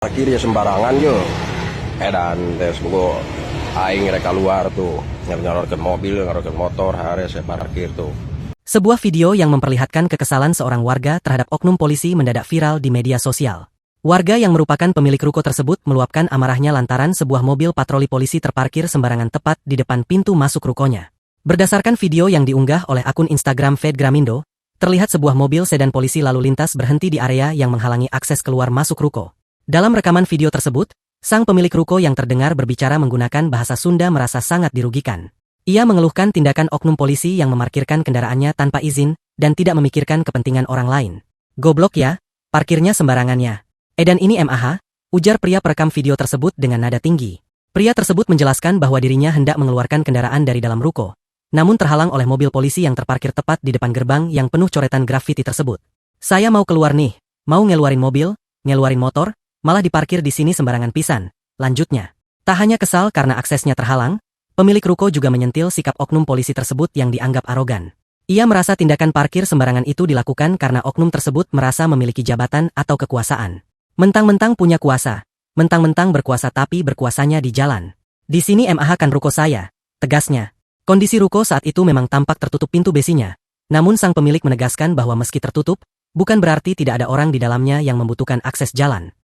Parkir ya sembarangan yo. Edan tes buku aing reka luar tuh nyororkeun mobil, nyororkeun motor, hari saya parkir tuh. Sebuah video yang memperlihatkan kekesalan seorang warga terhadap oknum polisi mendadak viral di media sosial. Warga yang merupakan pemilik ruko tersebut meluapkan amarahnya lantaran sebuah mobil patroli polisi terparkir sembarangan tepat di depan pintu masuk rukonya. Berdasarkan video yang diunggah oleh akun Instagram Fed Gramindo, terlihat sebuah mobil sedan polisi lalu lintas berhenti di area yang menghalangi akses keluar masuk ruko. Dalam rekaman video tersebut, sang pemilik ruko yang terdengar berbicara menggunakan bahasa Sunda merasa sangat dirugikan. Ia mengeluhkan tindakan oknum polisi yang memarkirkan kendaraannya tanpa izin dan tidak memikirkan kepentingan orang lain. Goblok ya, parkirnya sembarangannya. Edan ini MAH, ujar pria perekam video tersebut dengan nada tinggi. Pria tersebut menjelaskan bahwa dirinya hendak mengeluarkan kendaraan dari dalam ruko, namun terhalang oleh mobil polisi yang terparkir tepat di depan gerbang yang penuh coretan grafiti tersebut. Saya mau keluar nih, mau ngeluarin mobil, ngeluarin motor, malah diparkir di sini sembarangan pisan, lanjutnya. Tak hanya kesal karena aksesnya terhalang, pemilik ruko juga menyentil sikap oknum polisi tersebut yang dianggap arogan. Ia merasa tindakan parkir sembarangan itu dilakukan karena oknum tersebut merasa memiliki jabatan atau kekuasaan. Mentang-mentang punya kuasa, mentang-mentang berkuasa tapi berkuasanya di jalan. Di sini MAH kan ruko saya, tegasnya. Kondisi ruko saat itu memang tampak tertutup pintu besinya, namun sang pemilik menegaskan bahwa meski tertutup, bukan berarti tidak ada orang di dalamnya yang membutuhkan akses jalan.